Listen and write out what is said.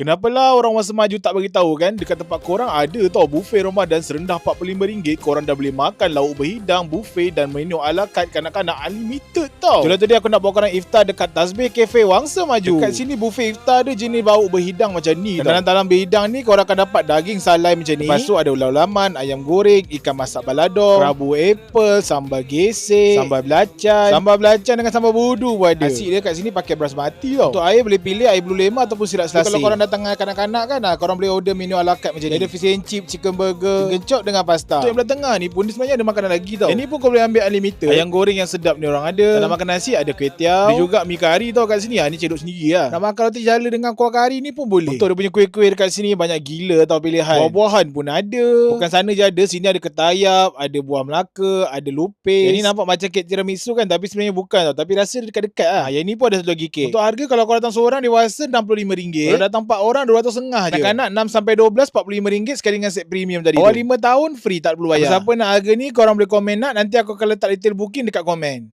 Kenapalah orang masa maju tak bagi tahu kan? Dekat tempat korang ada tau buffet Ramadan serendah RM45. Korang dah boleh makan lauk berhidang, buffet dan menu ala carte kanak-kanak unlimited tau. Itulah tadi aku nak bawa korang iftar dekat Tasbih Cafe Wangsa Maju. Dekat sini buffet iftar dia jenis lauk berhidang macam ni tau. Dan dalam berhidang ni korang akan dapat daging salai macam ni. Lepas tu ada ulam-ulaman, ayam goreng, ikan masak baladong, kerabu apple, sambal gesek, sambal belacan dengan sambal budu pun ada. Nasi dia kat sini pakai basmati tau. Untuk air boleh pilih air blue lemon ataupun sirap selasih. Kalau korang datang dengan kanak-kanak kan, korang boleh order menu ala carte macam ni. Ada fish and chip, chicken burger, gencok dengan pasta. Untuk yang belah tengah ni pun dia sebenarnya ada makanan lagi tau. Yang ni pun kau boleh ambil unlimited. Ayam goreng yang sedap ni orang ada. Nak makan nasi ada kuih tiaw. Ada juga mi kari tau kat sini. Ni cedok sendiri lah. Nak makan roti jala dengan kuah kari ni pun boleh. Untuk dia punya kuih-kuih dekat sini banyak gila tau pilihan. Buah-buahan pun ada. Bukan sana je ada, sini ada ketayap, ada buah Melaka, ada lupis. Yang ni nampak macam kek tiramisu kan, tapi sebenarnya bukan tau. Tapi rasa dekat-dekat lah. Yang ni pun ada satu lagi kek. Untuk harga kalau kau datang seorang dewasa RM65. Kalau datang 4 orang RM250 je. Anak-anak 6-12 RM45 sekali dengan set premium tadi. Awal 5 tahun free, tak perlu bayar. Siapa nak harga ni korang boleh komen nak, nanti aku akan letak detail booking dekat komen.